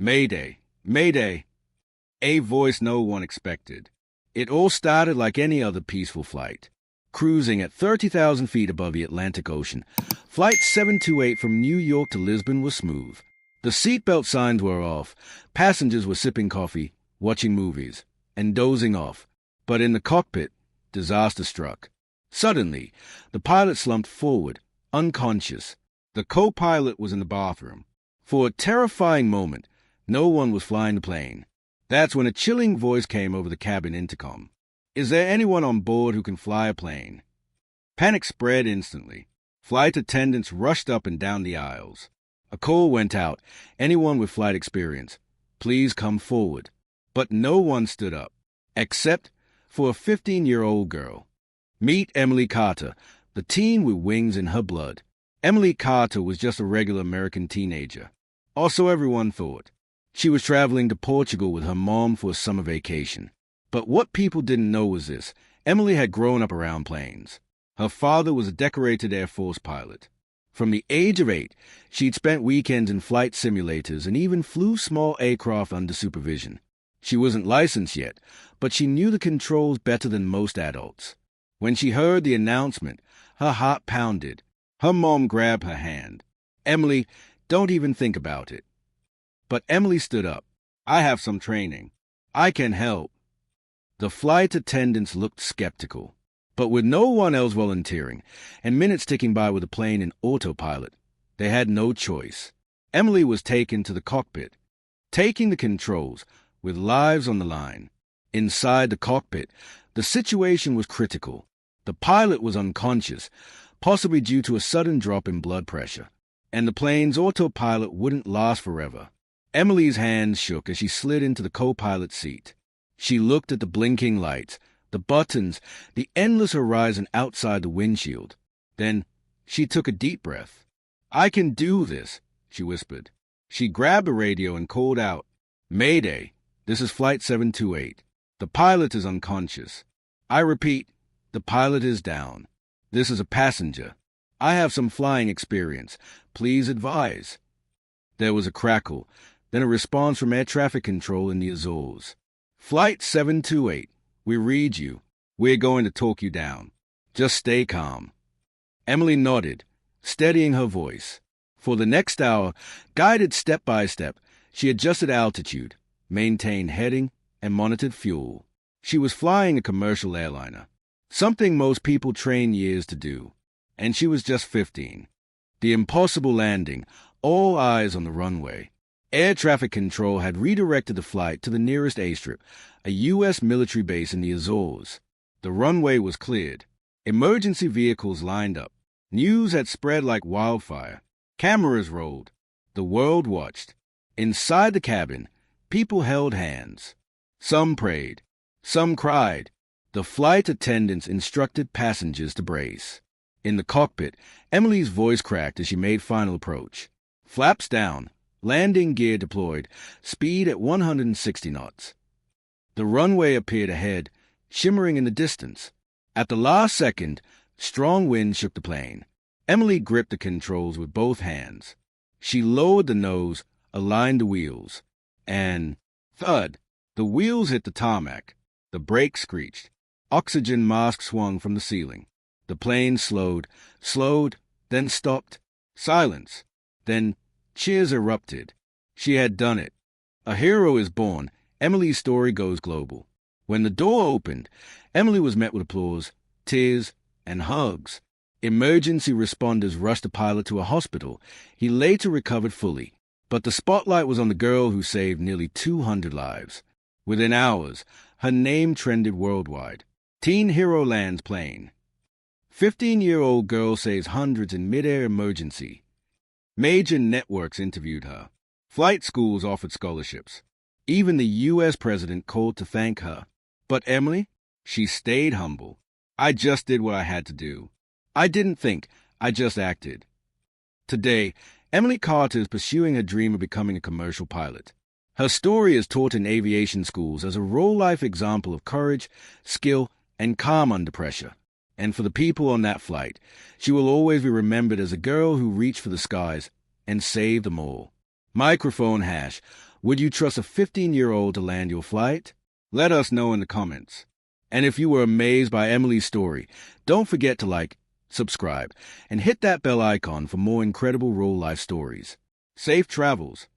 Mayday! Mayday! A voice no one expected. It all started like any other peaceful flight. Cruising at 30,000 feet above the Atlantic Ocean, Flight 728 from New York to Lisbon was smooth. The seatbelt signs were off, passengers were sipping coffee, watching movies, and dozing off. But in the cockpit, disaster struck. Suddenly, the pilot slumped forward, unconscious. The co-pilot was in the bathroom. For a terrifying moment, no one was flying the plane. That's when a chilling voice came over the cabin intercom. "Is there anyone on board who can fly a plane?" Panic spread instantly. Flight attendants rushed up and down the aisles. A call went out. "Anyone with flight experience, please come forward." But no one stood up, except for a 15-year-old girl. Meet Emily Carter, the teen with wings in her blood. Emily Carter was just a regular American teenager. Also, everyone thought. She was traveling to Portugal with her mom for a summer vacation. But what people didn't know was this. Emily had grown up around planes. Her father was a decorated Air Force pilot. From the age of 8, she'd spent weekends in flight simulators and even flew small aircraft under supervision. She wasn't licensed yet, but she knew the controls better than most adults. When she heard the announcement, her heart pounded. Her mom grabbed her hand. "Emily, don't even think about it." But Emily stood up. "I have some training. I can help." The flight attendants looked skeptical. But with no one else volunteering, and minutes ticking by with the plane in autopilot, they had no choice. Emily was taken to the cockpit, taking the controls, with lives on the line. Inside the cockpit, the situation was critical. The pilot was unconscious, possibly due to a sudden drop in blood pressure, and the plane's autopilot wouldn't last forever. Emily's hands shook as she slid into the co-pilot seat. She looked at the blinking lights, the buttons, the endless horizon outside the windshield. Then she took a deep breath. "I can do this," she whispered. She grabbed the radio and called out, "Mayday, this is Flight 728. The pilot is unconscious. I repeat, the pilot is down. This is a passenger. I have some flying experience. Please advise." There was a crackle, then a response from air traffic control in the Azores. "Flight 728, we read you. We're going to talk you down. Just stay calm." Emily nodded, steadying her voice. For the next hour, guided step by step, she adjusted altitude, maintained heading, and monitored fuel. She was flying a commercial airliner, something most people train years to do, and she was just 15. The impossible landing, all eyes on the runway. Air traffic control had redirected the flight to the nearest airstrip, a U.S. military base in the Azores. The runway was cleared. Emergency vehicles lined up. News had spread like wildfire. Cameras rolled. The world watched. Inside the cabin, people held hands. Some prayed. Some cried. The flight attendants instructed passengers to brace. In the cockpit, Emily's voice cracked as she made final approach. Flaps down. Landing gear deployed, speed at 160 knots. The runway appeared ahead, shimmering in the distance. At the last second, strong wind shook the plane. Emily gripped the controls with both hands. She lowered the nose, aligned the wheels, and thud! The wheels hit the tarmac. The brakes screeched. Oxygen masks swung from the ceiling. The plane slowed, then stopped. Silence. Then cheers erupted. She had done it. A hero is born. Emily's story goes global. When the door opened, Emily was met with applause, tears, and hugs. Emergency responders rushed the pilot to a hospital. He later recovered fully. But the spotlight was on the girl who saved nearly 200 lives. Within hours, her name trended worldwide. Teen hero lands plane. 15-year-old girl saves hundreds in mid-air emergency. Major networks interviewed her. Flight schools offered scholarships. Even the U.S. president called to thank her. But Emily? She stayed humble. "I just did what I had to do. I didn't think, I just acted." Today, Emily Carter is pursuing her dream of becoming a commercial pilot. Her story is taught in aviation schools as a real-life example of courage, skill, and calm under pressure. And for the people on that flight, she will always be remembered as a girl who reached for the skies and saved them all. Microphone hash. Would you trust a 15-year-old to land your flight? Let us know in the comments. And if you were amazed by Emily's story, don't forget to like, subscribe, and hit that bell icon for more incredible real-life stories. Safe travels!